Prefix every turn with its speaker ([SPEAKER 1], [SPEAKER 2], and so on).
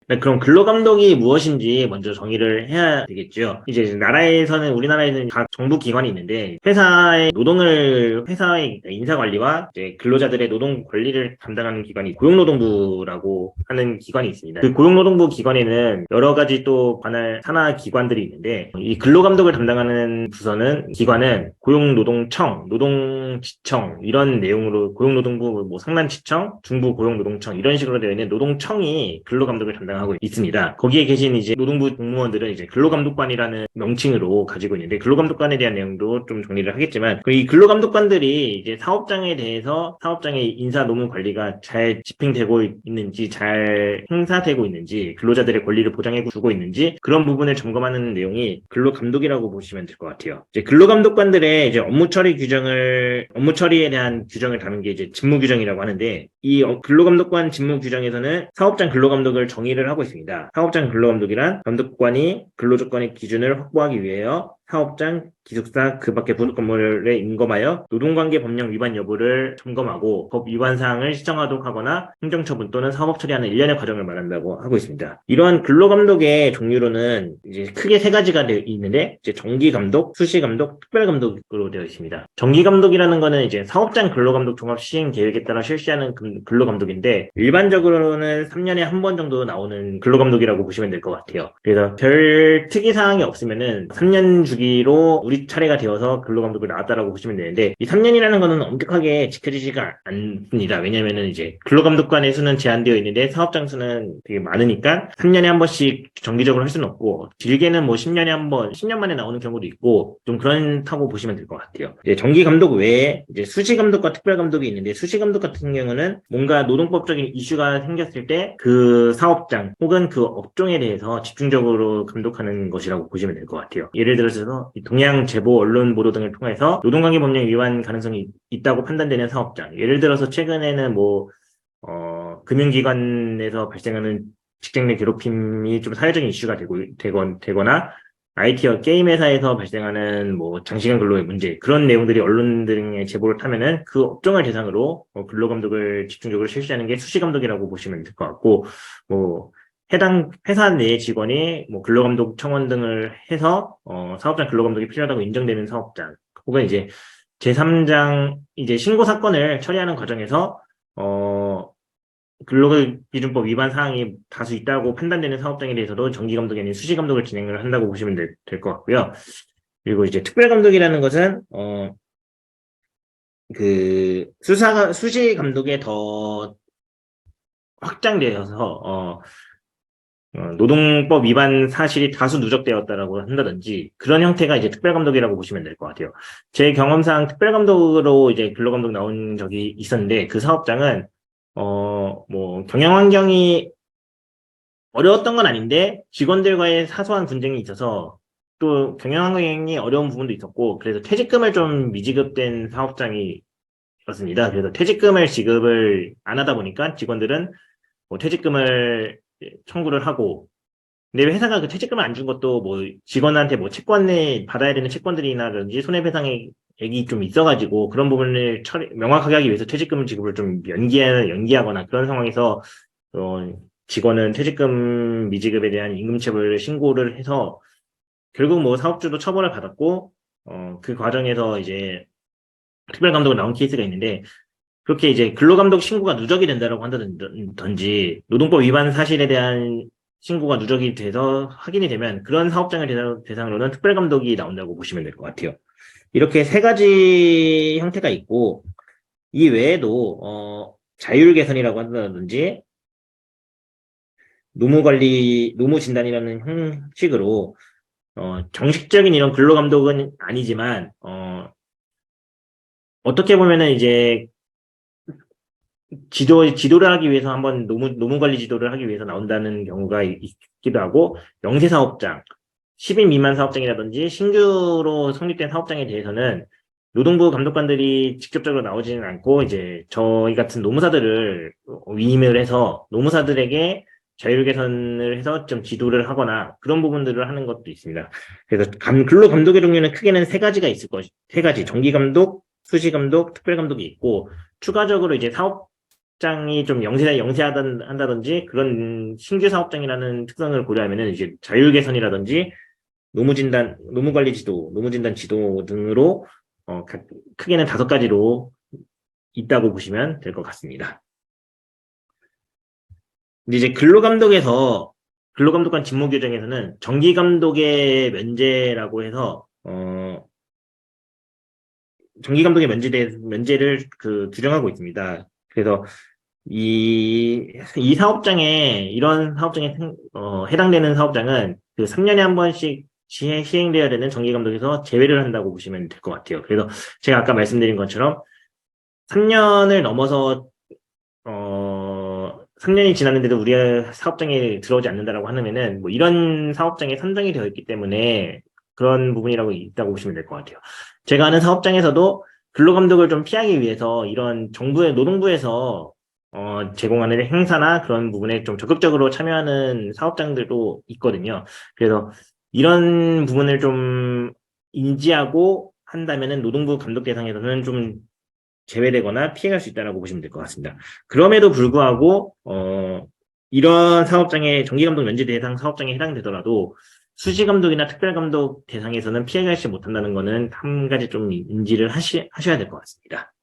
[SPEAKER 1] 네, 그럼 근로감독이 무엇인지 먼저 정의를 해야 되겠죠. 이제 나라에서는, 우리나라에는 각 정부 기관이 있는데, 회사의 인사관리와 이제 근로자들의 노동 권리를 담당하는 기관이 고용노동부라고 하는 기관이 있습니다. 그 고용노동부 기관에는 여러 가지 또 관할 산하 기관들이 있는데, 이 근로감독을 담당하는 기관은 고용노동청, 노동지청, 이런 내용으로 고용노동부 뭐 상단지청, 중부고용노동청 이런 식으로 되어 있는 노동청이 근로감독을 담당하고 있습니다. 거기에 계신 이제 노동부 공무원들은 이제 근로감독관이라는 명칭으로 가지고 있는데, 근로감독관에 대한 내용도 좀 정리를 하겠지만, 이 근로감독관들이 이제 사업장의 인사 노무 관리가 잘 집행되고 있는지, 잘 행사되고 있는지, 근로자들의 권리를 보장해 주고 있는지, 그런 부분을 점검하는 내용이 근로감독이라고 보시면 될 것 같아요. 이제 근로감독관들의 이제 업무 처리에 대한 규정을 다룬 게 이제 직무규정이라고 하는데, 이 근로감독관 직무규정에서는 사업장 근로감독을 정의를 하고 있습니다. 사업장 근로감독이란 감독관이 근로조건의 기준을 확보하기 위하여 사업장, 기숙사, 그 밖의 부속 건물에 임검하여 노동관계 법령 위반 여부를 점검하고 법 위반 사항을 시정하도록 하거나 행정처분 또는 사법 처리하는 일련의 과정을 말한다고 하고 있습니다. 이러한 근로감독의 종류로는 이제 크게 세 가지가 있는데, 이제 정기감독, 수시감독, 특별감독으로 되어 있습니다. 정기감독이라는 거는 이제 사업장 근로감독 종합 시행 계획에 따라 실시하는 근로감독인데, 일반적으로는 3년에 한 번 정도 나오는 근로감독이라고 보시면 될 것 같아요. 그래서 별 특이사항이 없으면은 3년 주기로 우리 차례가 되어서 근로감독이 나왔다라고 보시면 되는데, 이 3년이라는 거는 엄격하게 지켜지지가 않습니다. 왜냐면은 이제 근로감독관의 수는 제한되어 있는데 사업장 수는 되게 많으니까 3년에 한 번씩 정기적으로 할 수는 없고, 길게는 뭐 10년에 한 번, 10년 만에 나오는 경우도 있고, 좀 그렇다고 보시면 될 것 같아요. 이제 정기감독 외에 이제 수시감독과 특별감독이 있는데, 수시감독 같은 경우는 뭔가 노동법적인 이슈가 생겼을 때 그 사업장 혹은 그 업종에 대해서 집중적으로 감독하는 것이라고 보시면 될 것 같아요. 예를 들어서 동향 제보, 언론 보도 등을 통해서 노동관계 법령 위반 가능성이 있다고 판단되는 사업장. 예를 들어서 최근에는 금융기관에서 발생하는 직장 내 괴롭힘이 좀 사회적인 이슈가 되거나, IT 게임 회사에서 발생하는 뭐 장시간 근로의 문제, 그런 내용들이 언론 등의 제보를 타면은 그 업종을 대상으로 근로감독을 집중적으로 실시하는 게 수시감독이라고 보시면 될 것 같고, 뭐 해당 회사 내 직원이 뭐 근로감독 청원 등을 해서 사업장 근로감독이 필요하다고 인정되는 사업장, 혹은 이제 제3장 이제 신고 사건을 처리하는 과정에서 근로기준법 위반 사항이 다수 있다고 판단되는 사업장에 대해서도 정기감독이 아닌 수시감독을 진행을 한다고 보시면 될 것 같고요. 그리고 이제 특별감독이라는 것은 그 수시감독에 더 확장되어서 노동법 위반 사실이 다수 누적되었다라고 한다든지, 그런 형태가 이제 특별감독이라고 보시면 될 것 같아요. 제 경험상 특별감독으로 이제 근로감독 나온 적이 있었는데, 그 사업장은 뭐 경영 환경이 어려웠던 건 아닌데 직원들과의 사소한 분쟁이 있어서, 또 경영 환경이 어려운 부분도 있었고, 그래서 퇴직금을 좀 미지급된 사업장이었습니다. 그래서 퇴직금을 지급을 안 하다 보니까 직원들은 뭐 퇴직금을 청구를 하고, 근데 회사가 그 퇴직금을 안 준 것도 뭐 직원한테 뭐 채권을 받아야 되는 채권들이나든지 손해배상액이 좀 있어가지고, 그런 부분을 명확하게 하기 위해서 퇴직금 지급을 좀 연기하거나 그런 상황에서 직원은 퇴직금 미지급에 대한 임금체불 신고를 해서 결국 뭐 사업주도 처벌을 받았고, 그 과정에서 이제 특별감독으로 나온 케이스가 있는데, 그렇게 이제 근로감독 신고가 누적이 된다라고 한다든지, 노동법 위반 사실에 대한 신고가 누적이 돼서 확인이 되면 그런 사업장을 대상으로는 특별감독이 나온다고 보시면 될 것 같아요. 이렇게 세 가지 형태가 있고, 이 외에도 자율 개선이라고 한다든지 노무 진단이라는 형식으로 정식적인 이런 근로감독은 아니지만, 어떻게 보면은 이제 지도를 하기 위해서 한번 노무 관리 지도를 하기 위해서 나온다는 경우가 있기도 하고, 영세 사업장, 10인 미만 사업장이라든지 신규로 성립된 사업장에 대해서는 노동부 감독관들이 직접적으로 나오지는 않고, 이제 저희 같은 노무사들을 위임을 해서 노무사들에게 자율 개선을 해서 좀 지도를 하거나 그런 부분들을 하는 것도 있습니다. 그래서 근로 감독의 종류는 크게는 세 가지가 있을 것이, 세 가지. 정기 감독, 수시 감독, 특별 감독이 있고, 추가적으로 이제 사업장이 좀 한다든지 그런 신규 사업장이라는 특성을 고려하면은 이제 자율 개선이라든지 노무관리 지도, 노무진단 지도 등으로 크게는 5가지로 있다고 보시면 될 것 같습니다. 근데 이제 근로감독관 직무 규정에서는 정기감독의 면제라고 해서 정기감독의 면제를 규정하고 있습니다. 그래서 이 사업장에 이런 사업장에 해당되는 사업장은 그 3년에 한 번씩 시행되어야 되는 정기감독에서 제외를 한다고 보시면 될 것 같아요. 그래서 제가 아까 말씀드린 것처럼 3년을 넘어서 3년이 지났는데도 우리 사업장에 들어오지 않는다라고 하면은 뭐 이런 사업장에 선정이 되어 있기 때문에 그런 부분이라고 있다고 보시면 될 것 같아요. 제가 아는 사업장에서도 근로감독을 좀 피하기 위해서 이런 노동부에서 제공하는 행사나 그런 부분에 좀 적극적으로 참여하는 사업장들도 있거든요. 그래서 이런 부분을 좀 인지하고 한다면은 노동부 감독 대상에서는 좀 제외되거나 피해갈 수 있다고 보시면 될 것 같습니다. 그럼에도 불구하고 이런 정기감독 면제 대상 사업장에 해당되더라도 수시감독이나 특별감독 대상에서는 피해가지 못한다는 것은 한 가지 좀 인지를 하셔야 될 것 같습니다.